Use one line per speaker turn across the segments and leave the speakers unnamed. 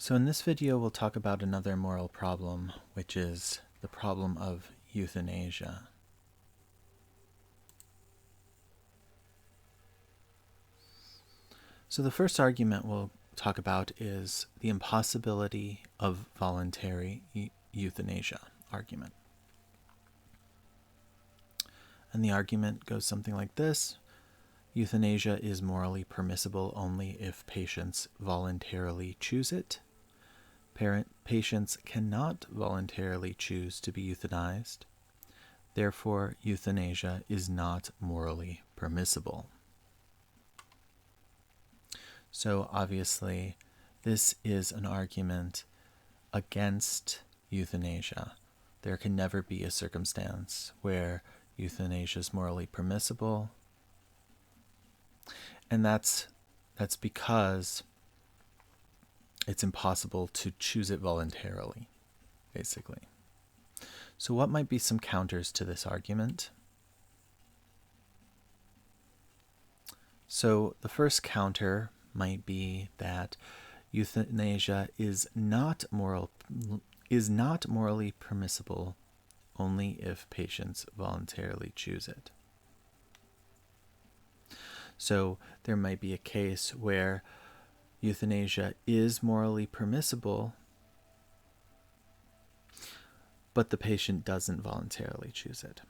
So in this video, we'll talk about another moral problem, which is the problem of euthanasia. So the first argument we'll talk about is the impossibility of voluntary euthanasia argument. And the argument goes something like this. Euthanasia is morally permissible only if patients voluntarily choose it. Patients cannot voluntarily choose to be euthanized. Therefore, euthanasia is not morally permissible. So obviously, this is an argument against euthanasia. There can never be a circumstance where euthanasia is morally permissible. And that's because it's impossible to choose it voluntarily, basically. So what might be some counters to this argument? So the first counter might be that euthanasia is not morally permissible only if patients voluntarily choose it. So there might be a case where euthanasia is morally permissible, but the patient doesn't voluntarily choose it.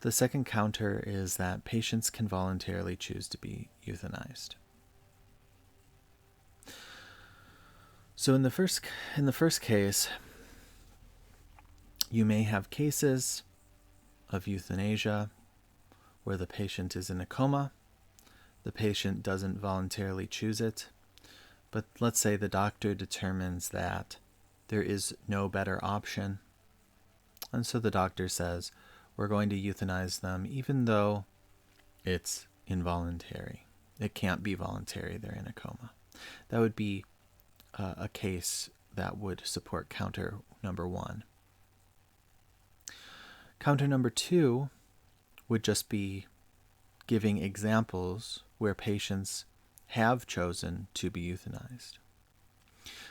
The second counter is that patients can voluntarily choose to be euthanized. So in the first case, you may have cases of euthanasia where the patient is in a coma. The patient doesn't voluntarily choose it, but let's say the doctor determines that there is no better option, and so the doctor says, we're going to euthanize them even though it's involuntary. It can't be voluntary, they're in a coma. That would be a case that would support counter number one. Counter number two would just be giving examples where patients have chosen to be euthanized.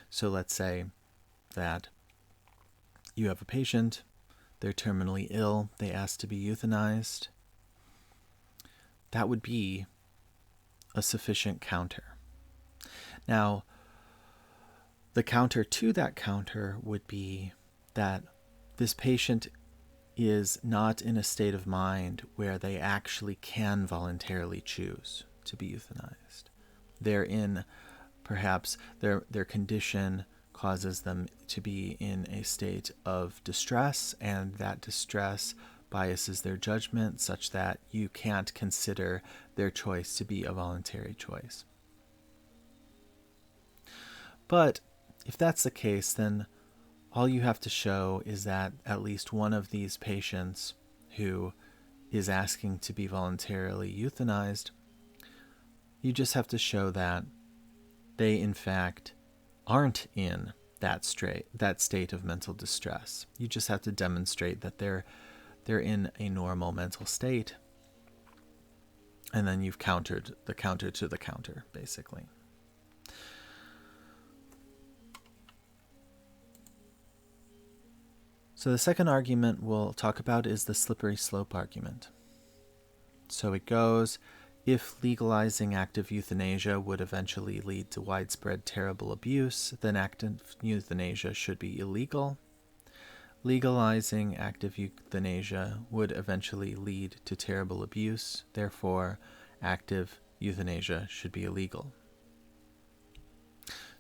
So let's say that you have a patient, they're terminally ill, they ask to be euthanized. That would be a sufficient counter. Now, the counter to that counter would be that this patient is not in a state of mind where they actually can voluntarily choose to be euthanized. They're in, perhaps their condition causes them to be in a state of distress, and that distress biases their judgment such that you can't consider their choice to be a voluntary choice. But if that's the case, then all you have to show is that at least one of these patients who is asking to be voluntarily euthanized, you just have to show that they in fact aren't in that state of mental distress. You just have to demonstrate that they're in a normal mental state, and then you've countered the counter to the counter, basically. So the second argument we'll talk about is the slippery slope argument. So it goes, if legalizing active euthanasia would eventually lead to widespread terrible abuse, then active euthanasia should be illegal. Legalizing active euthanasia would eventually lead to terrible abuse, therefore active euthanasia should be illegal.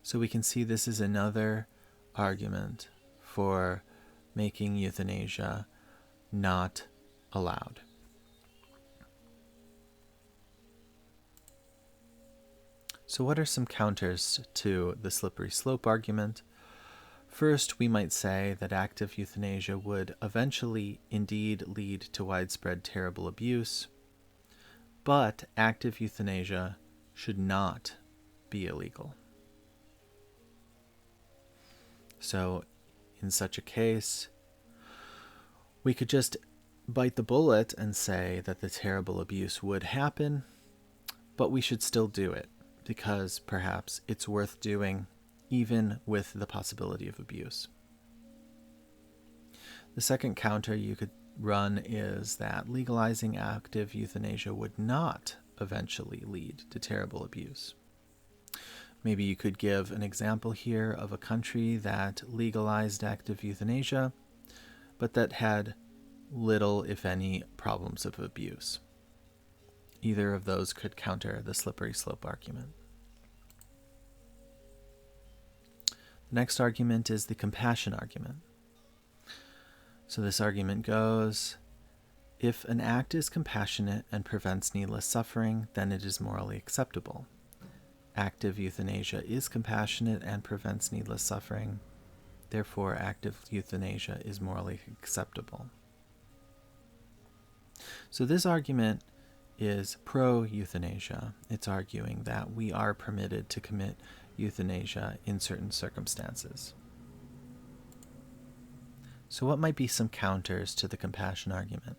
So we can see this is another argument for making euthanasia not allowed. So what are some counters to the slippery slope argument? First, we might say that active euthanasia would eventually indeed lead to widespread terrible abuse, but active euthanasia should not be illegal. So in such a case, we could just bite the bullet and say that the terrible abuse would happen, but we should still do it because perhaps it's worth doing even with the possibility of abuse. The second counter you could run is that legalizing active euthanasia would not eventually lead to terrible abuse. Maybe you could give an example here of a country that legalized active euthanasia, but that had little, if any, problems of abuse. Either of those could counter the slippery slope argument. The next argument is the compassion argument. So this argument goes, if an act is compassionate and prevents needless suffering, then it is morally acceptable. Active euthanasia is compassionate and prevents needless suffering. Therefore, active euthanasia is morally acceptable. So this argument is pro-euthanasia. It's arguing that we are permitted to commit euthanasia in certain circumstances. So what might be some counters to the compassion argument?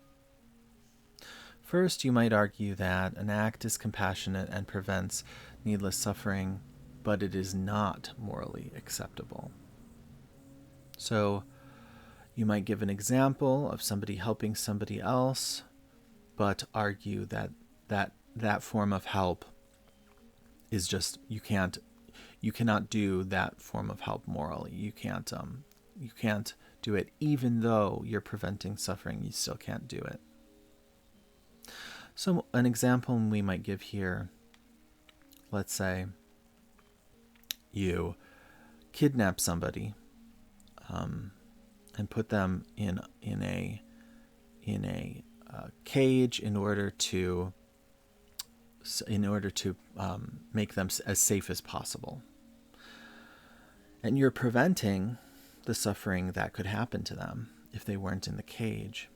First, you might argue that an act is compassionate and prevents needless suffering, but it is not morally acceptable. So you might give an example of somebody helping somebody else, but argue that that form of help is just, you cannot do that form of help morally. You can't do it even though you're preventing suffering. You still can't do it. So an example we might give here, let's say you kidnap somebody and put them in a cage in order to make them as safe as possible. And you're preventing the suffering that could happen to them if they weren't in the cage.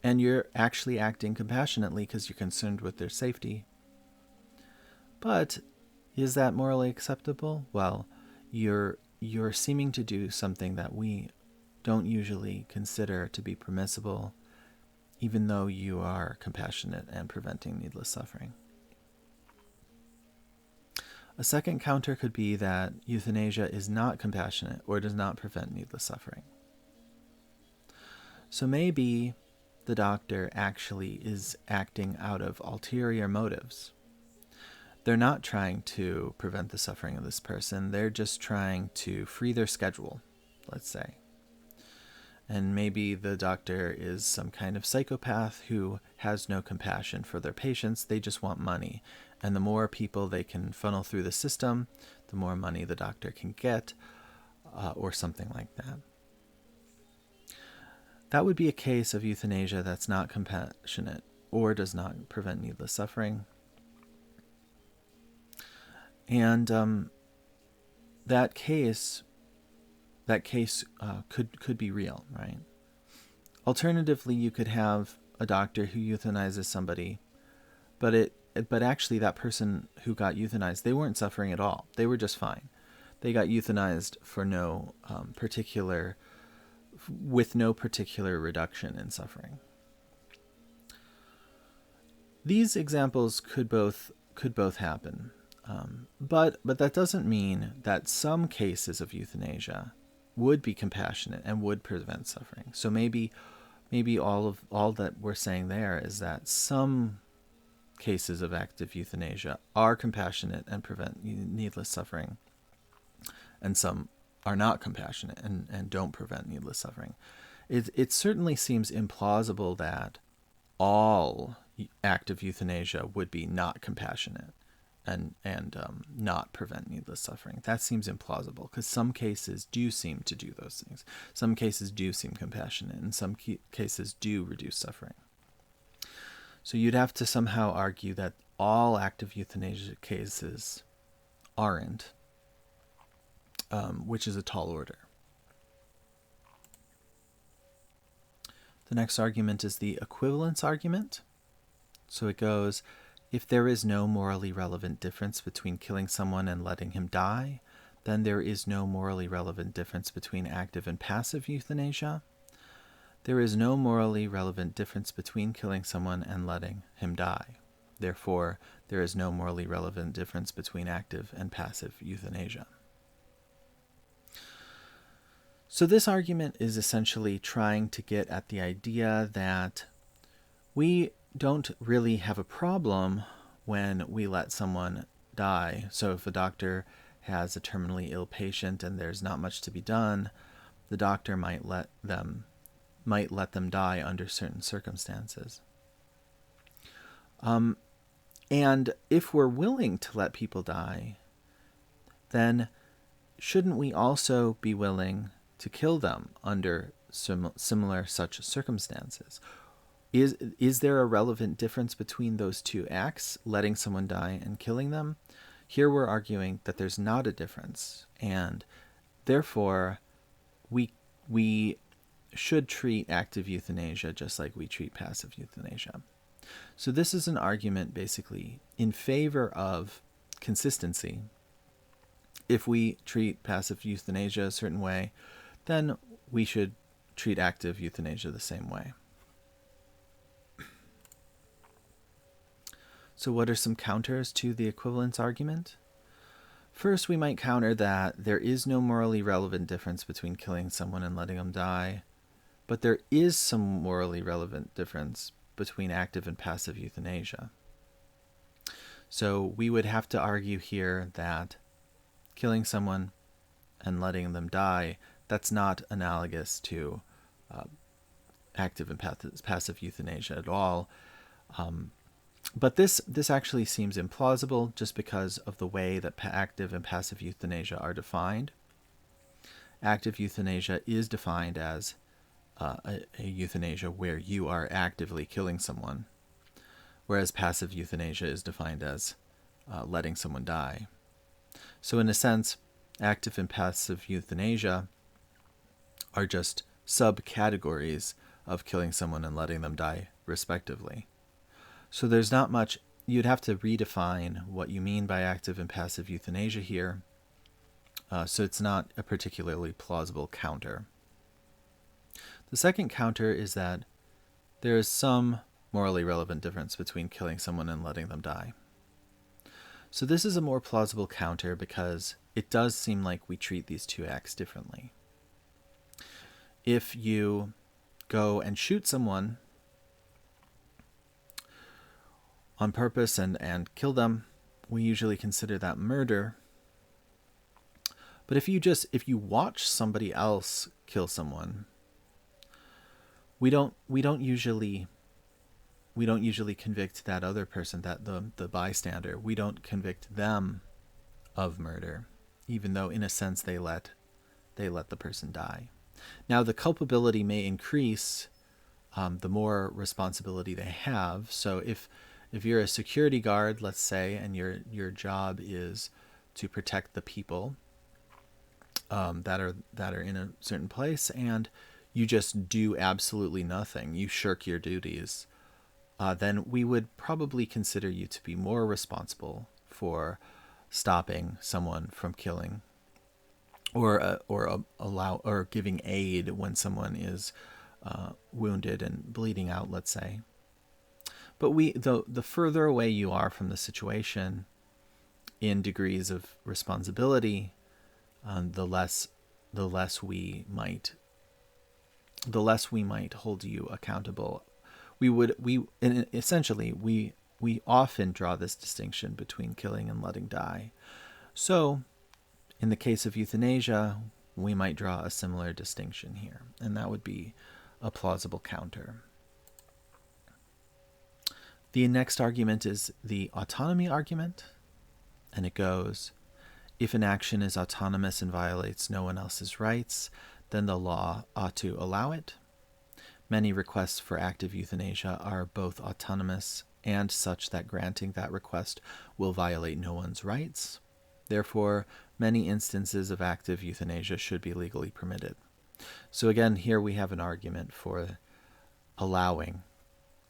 And you're actually acting compassionately because you're concerned with their safety. But is that morally acceptable? Well, you're seeming to do something that we don't usually consider to be permissible, even though you are compassionate and preventing needless suffering. A second counter could be that euthanasia is not compassionate or does not prevent needless suffering. So maybe the doctor actually is acting out of ulterior motives. They're not trying to prevent the suffering of this person. They're just trying to free their schedule, let's say. And maybe the doctor is some kind of psychopath who has no compassion for their patients. They just want money. And the more people they can funnel through the system, the more money the doctor can get, or something like that. That would be a case of euthanasia that's not compassionate or does not prevent needless suffering. And that case could be real, right? Alternatively, you could have a doctor who euthanizes somebody, but actually that person who got euthanized, they weren't suffering at all. They were just fine. They got euthanized for with no particular reduction in suffering. These examples could both happen, but that doesn't mean that some cases of euthanasia would be compassionate and would prevent suffering. So maybe all that we're saying there is that some cases of active euthanasia are compassionate and prevent needless suffering, and some are not compassionate and don't prevent needless suffering. It certainly seems implausible that all active euthanasia would be not compassionate and not prevent needless suffering. That seems implausible because some cases do seem to do those things. Some cases do seem compassionate, and some cases do reduce suffering. So you'd have to somehow argue that all active euthanasia cases aren't, which is a tall order. The next argument is the equivalence argument. So it goes, if there is no morally relevant difference between killing someone and letting him die, then there is no morally relevant difference between active and passive euthanasia. There is no morally relevant difference between killing someone and letting him die. Therefore, there is no morally relevant difference between active and passive euthanasia. So this argument is essentially trying to get at the idea that we don't really have a problem when we let someone die. So if a doctor has a terminally ill patient and there's not much to be done, the doctor might let them die under certain circumstances. And if we're willing to let people die, then shouldn't we also be willing to kill them under similar such circumstances? Is there a relevant difference between those two acts, letting someone die and killing them? Here we're arguing that there's not a difference, and therefore we should treat active euthanasia just like we treat passive euthanasia. So this is an argument basically in favor of consistency. If we treat passive euthanasia a certain way, then we should treat active euthanasia the same way. So what are some counters to the equivalence argument? First, we might counter that there is no morally relevant difference between killing someone and letting them die, but there is some morally relevant difference between active and passive euthanasia. So we would have to argue here that killing someone and letting them die, that's not analogous to active and passive euthanasia at all. But this actually seems implausible just because of the way that active and passive euthanasia are defined. Active euthanasia is defined as a euthanasia where you are actively killing someone, whereas passive euthanasia is defined as letting someone die. So in a sense, active and passive euthanasia are just subcategories of killing someone and letting them die, respectively. So there's not much, you'd have to redefine what you mean by active and passive euthanasia here. So it's not a particularly plausible counter. The second counter is that there is some morally relevant difference between killing someone and letting them die. So this is a more plausible counter because it does seem like we treat these two acts differently. If you go and shoot someone on purpose and kill them, we usually consider that murder. But if you watch somebody else kill someone, we don't usually convict that other person, that the bystander. We don't convict them of murder, even though in a sense they let the person die. Now the culpability may increase the more responsibility they have. So if you're a security guard, let's say, and your job is to protect the people that are in a certain place, and you just do absolutely nothing, you shirk your duties, then we would probably consider you to be more responsible for stopping someone from killing, or allow or giving aid when someone is wounded and bleeding out, let's say. But the further away you are from the situation in degrees of responsibility, the less we might hold you accountable. Essentially we often draw this distinction between killing and letting die. So in the case of euthanasia, we might draw a similar distinction here, and that would be a plausible counter. The next argument is the autonomy argument, and it goes, if an action is autonomous and violates no one else's rights, then the law ought to allow it. Many requests for active euthanasia are both autonomous and such that granting that request will violate no one's rights. Therefore, many instances of active euthanasia should be legally permitted. So again, here we have an argument for allowing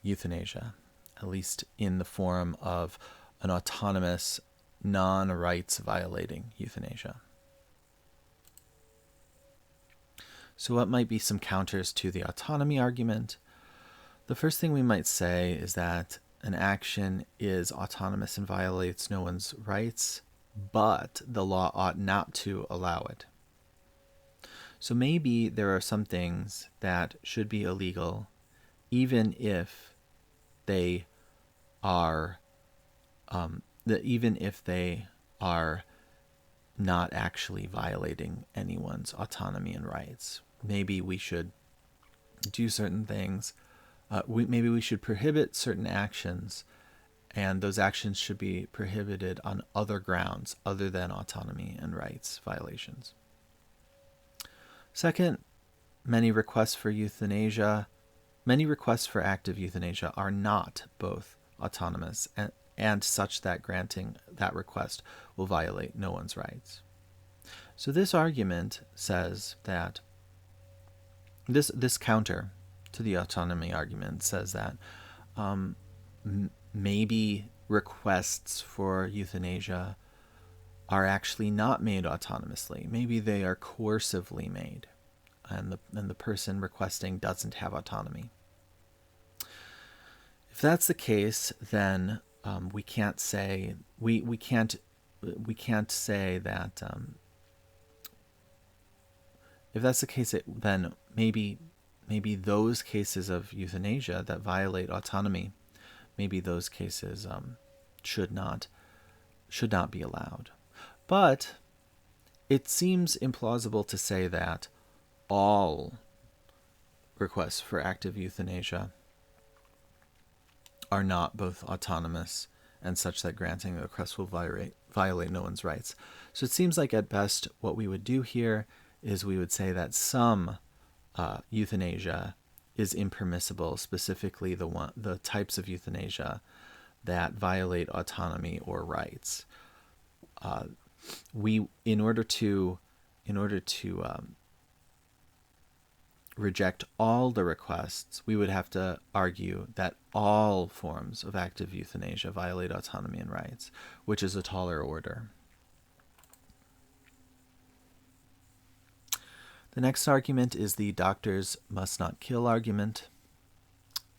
euthanasia, at least in the form of an autonomous, non-rights violating euthanasia. So what might be some counters to the autonomy argument? The first thing we might say is that an action is autonomous and violates no one's rights, but the law ought not to allow it. So maybe there are some things that should be illegal, even if they are, not actually violating anyone's autonomy and rights. Maybe we should do certain things. Maybe we should prohibit certain actions, and those actions should be prohibited on other grounds other than autonomy and rights violations. Second, many requests for active euthanasia are not both autonomous and such that granting that request will violate no one's rights. So this argument says that this counter to the autonomy argument says that maybe requests for euthanasia are actually not made autonomously. Maybe they are coercively made, and the person requesting doesn't have autonomy. If that's the case, then we can't say that. If that's the case, then maybe those cases of euthanasia that violate autonomy, maybe those cases should not be allowed. But it seems implausible to say that all requests for active euthanasia are not both autonomous and such that granting the request will violate no one's rights. So it seems like at best what we would do here is we would say that some euthanasia is impermissible, specifically the types of euthanasia that violate autonomy or rights. In order to reject all the requests, we would have to argue that all forms of active euthanasia violate autonomy and rights, which is a taller order. The next argument is the doctors must not kill argument.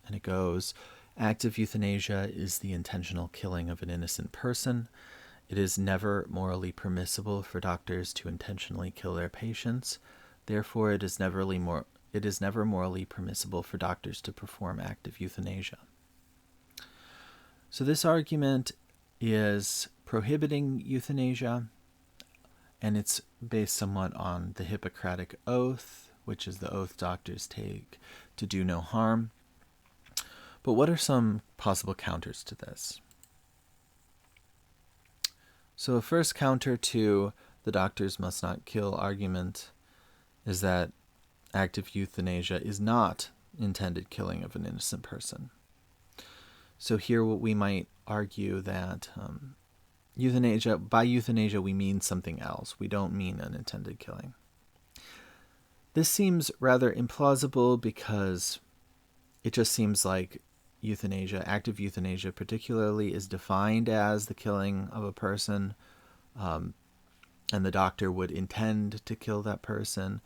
And it goes, active euthanasia is the intentional killing of an innocent person. It is never morally permissible for doctors to intentionally kill their patients. Therefore, it is never morally permissible for doctors to perform active euthanasia. So this argument is prohibiting euthanasia, and it's based somewhat on the Hippocratic Oath, which is the oath doctors take to do no harm. But what are some possible counters to this? So a first counter to the doctors must not kill argument is that active euthanasia is not intended killing of an innocent person. So here we might argue that by euthanasia we mean something else. We don't mean an intended killing. This seems rather implausible because it just seems like euthanasia, active euthanasia particularly, is defined as the killing of a person, and the doctor would intend to kill that person,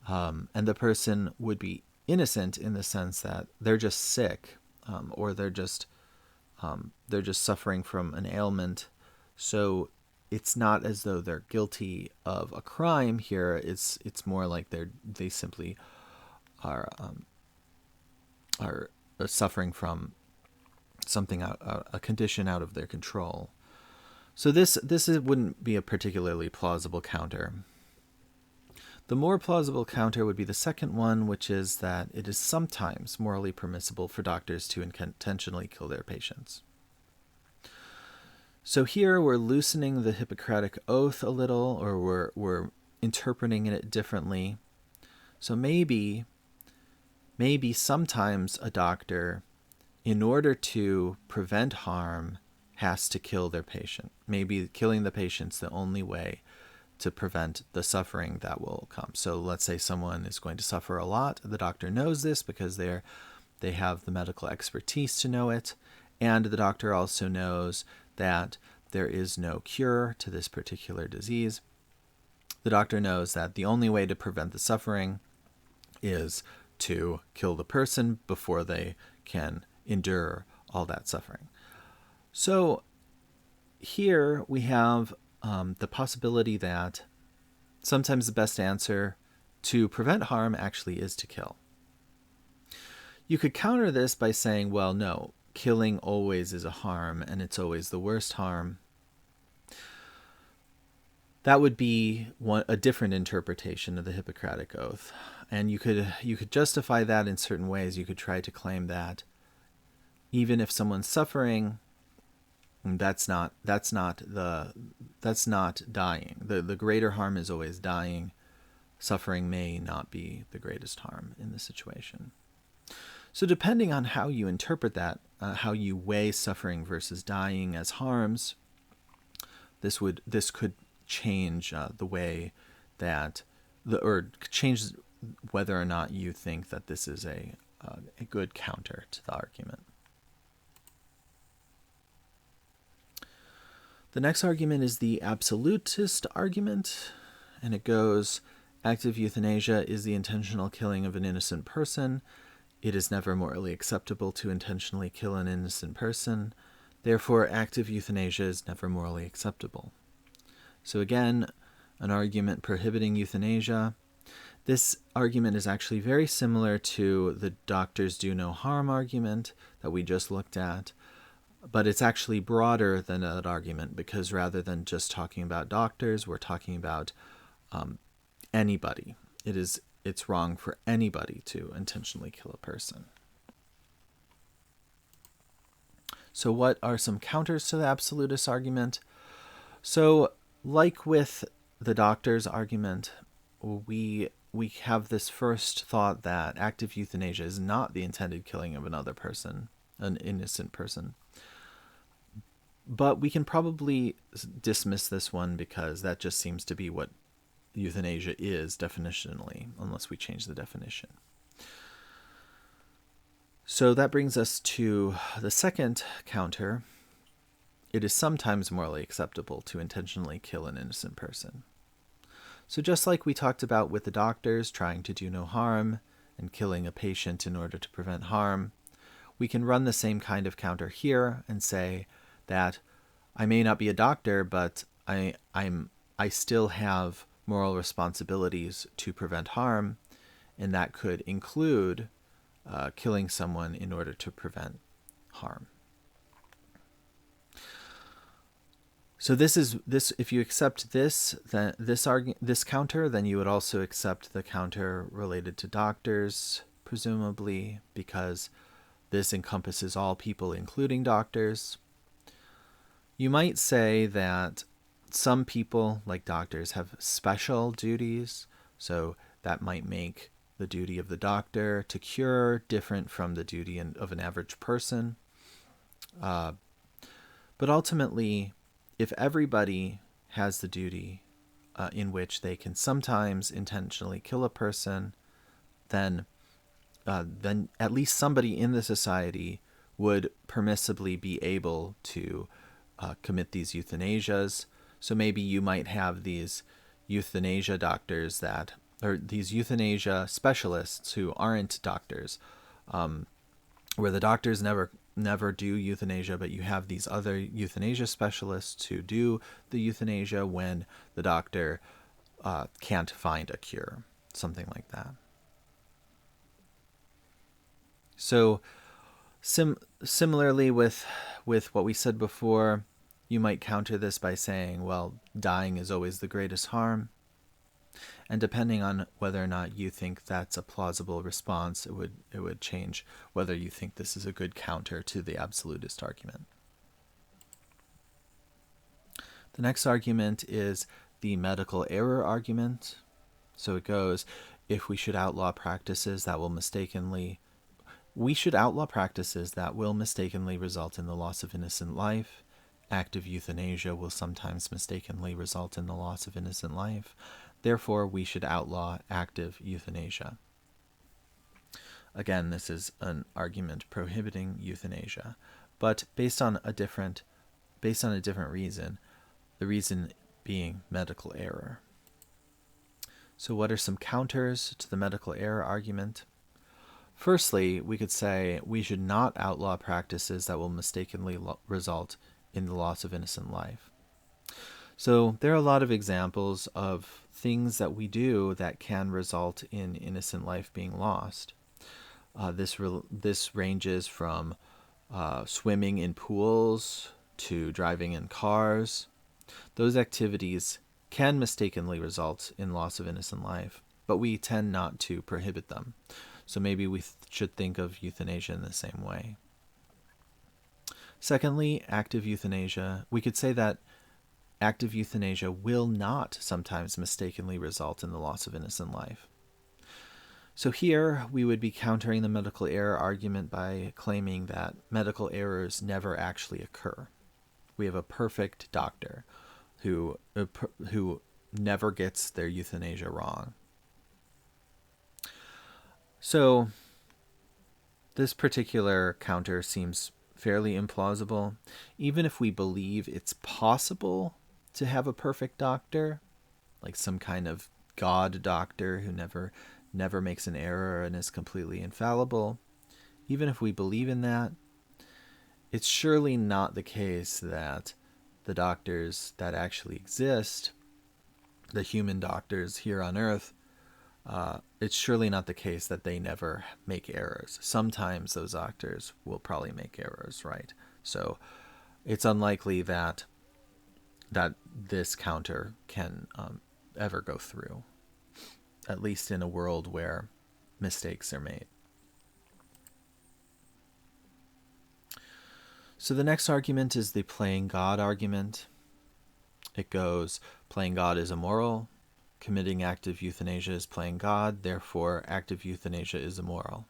and the person would be innocent in the sense that they're just sick, or they're just suffering from an ailment. So it's not as though they're guilty of a crime here. It's more like they simply are suffering from something a condition out of their control. So this wouldn't be a particularly plausible counter. The more plausible counter would be the second one, which is that it is sometimes morally permissible for doctors to intentionally kill their patients. So here we're loosening the Hippocratic Oath a little, or we're interpreting it differently. So maybe sometimes a doctor, in order to prevent harm, has to kill their patient. Maybe killing the patient's the only way to prevent the suffering that will come. So let's say someone is going to suffer a lot. The doctor knows this because they have the medical expertise to know it, and the doctor also knows that there is no cure to this particular disease. The doctor knows that the only way to prevent the suffering is to kill the person before they can endure all that suffering. So here we have the possibility that sometimes the best answer to prevent harm actually is to kill. You could counter this by saying, well, no, killing always is a harm and it's always the worst harm. That would be a different interpretation of the Hippocratic Oath. And you could justify that in certain ways. You could try to claim that even if someone's suffering, that's not dying. The greater harm is always dying. Suffering may not be the greatest harm in the situation. So depending on how you interpret that, how you weigh suffering versus dying as harms, this could change the way that or change whether or not you think that this is a good counter to the argument. The next argument is the absolutist argument, and it goes, active euthanasia is the intentional killing of an innocent person. It is never morally acceptable to intentionally kill an innocent person. Therefore, active euthanasia is never morally acceptable. So again, an argument prohibiting euthanasia. This argument is actually very similar to the doctors do no harm argument that we just looked at, but it's actually broader than that argument because rather than just talking about doctors, we're talking about anybody. It's wrong for anybody to intentionally kill a person. So what are some counters to the absolutist argument? So like with the doctor's argument, we have this first thought that active euthanasia is not the intended killing of another person, an innocent person. But we can probably dismiss this one because that just seems to be what euthanasia is definitionally, unless we change the definition. So that brings us to the second counter. It is sometimes morally acceptable to intentionally kill an innocent person. So just like we talked about with the doctors trying to do no harm and killing a patient in order to prevent harm, we can run the same kind of counter here and say that I may not be a doctor, but I still have moral responsibilities to prevent harm, and that could include killing someone in order to prevent harm. So if you accept this counter, then you would also accept the counter related to doctors, presumably, because this encompasses all people, including doctors. You might say that some people, like doctors, have special duties, so that might make the duty of the doctor to cure different from the duty of an average person. But ultimately, if everybody has the duty in which they can sometimes intentionally kill a person, then at least somebody in the society would permissibly be able to commit these euthanasias. So maybe you might have these euthanasia doctors or these euthanasia specialists who aren't doctors, where the doctors never do euthanasia, but you have these other euthanasia specialists who do the euthanasia when the doctor can't find a cure, something like that. So similarly with what we said before, you might counter this by saying, well, dying is always the greatest harm. And depending on whether or not you think that's a plausible response, it would change whether you think this is a good counter to the absolutist argument. The next argument is the medical error argument. So it goes, if we should outlaw practices that will mistakenly result in the loss of innocent life. Active euthanasia will sometimes mistakenly result in the loss of innocent life. Therefore, we should outlaw active euthanasia. Again, this is an argument prohibiting euthanasia, but based on a different reason, the reason being medical error. So what are some counters to the medical error argument? Firstly, we could say we should not outlaw practices that will mistakenly result in the loss of innocent life. So there are a lot of examples of things that we do that can result in innocent life being lost. This ranges from swimming in pools to driving in cars. Those activities can mistakenly result in loss of innocent life, but we tend not to prohibit them. So maybe we should think of euthanasia in the same way. Secondly, active euthanasia. We could say that active euthanasia will not sometimes mistakenly result in the loss of innocent life. So here we would be countering the medical error argument by claiming that medical errors never actually occur. We have a perfect doctor who never gets their euthanasia wrong. So this particular counter seems fairly implausible. Even if we believe it's possible to have a perfect doctor, like some kind of God doctor who never makes an error and is completely infallible, even if we believe in that, it's surely not the case that the doctors that actually exist, the human doctors here on Earth, it's surely not the case that they never make errors. Sometimes those doctors will probably make errors, right? So it's unlikely that this counter can ever go through, at least in a world where mistakes are made. So the next argument is the playing God argument. It goes, playing God is immoral. Committing active euthanasia is playing God, therefore active euthanasia is immoral.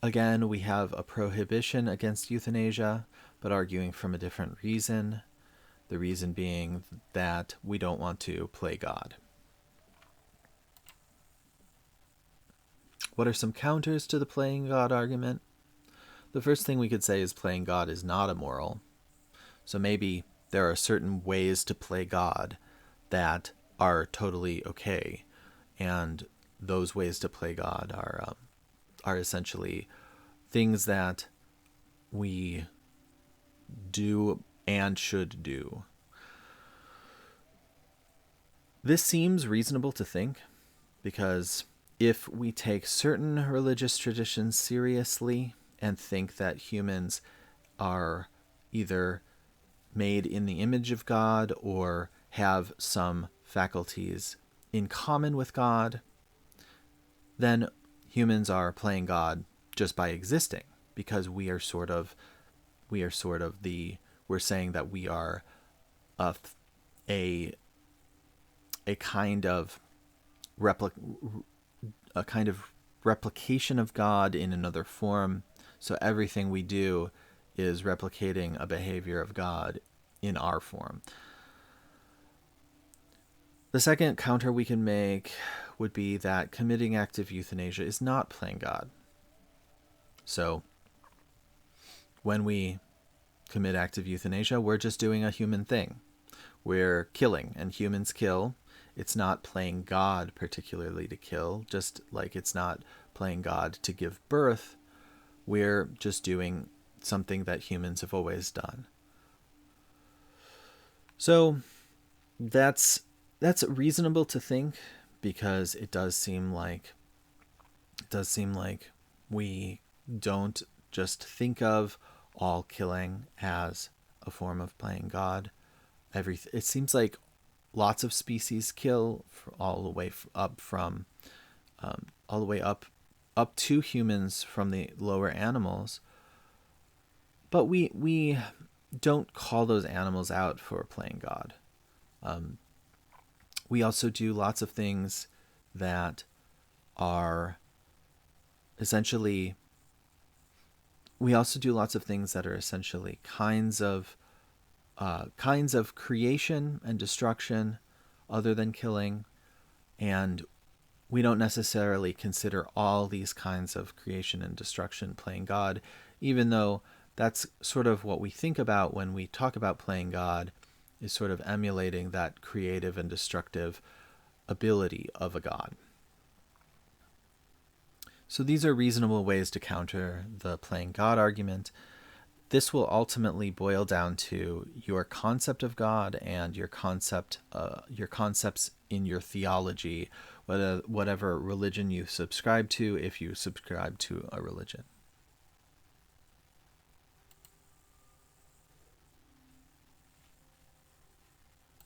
Again, we have a prohibition against euthanasia, but arguing from a different reason. The reason being that we don't want to play God. What are some counters to the playing God argument? The first thing we could say is playing God is not immoral. So maybe there are certain ways to play God that are totally okay, and those ways to play God are essentially things that we do and should do. This seems reasonable to think, because if we take certain religious traditions seriously and think that humans are either made in the image of God or have some faculties in common with God, then humans are playing God just by existing, because we're saying that we are a kind of replication of God in another form. So everything we do is replicating a behavior of God in our form. The second counter we can make would be that committing active euthanasia is not playing God. So when we commit active euthanasia, we're just doing a human thing. We're killing, and humans kill. It's not playing God particularly to kill, just like it's not playing God to give birth. We're just doing something that humans have always done. So that's reasonable to think, because it does seem like we don't just think of all killing as a form of playing God. It seems like lots of species kill all the way up to humans from the lower animals, but we don't call those animals out for playing God. We also do lots of things that are essentially kinds of creation and destruction other than killing, and we don't necessarily consider all these kinds of creation and destruction playing God, even though that's sort of what we think about when we talk about playing God, is sort of emulating that creative and destructive ability of a God. So these are reasonable ways to counter the playing God argument. This will ultimately boil down to your concept of God and your concepts in your theology, whatever religion you subscribe to, if you subscribe to a religion.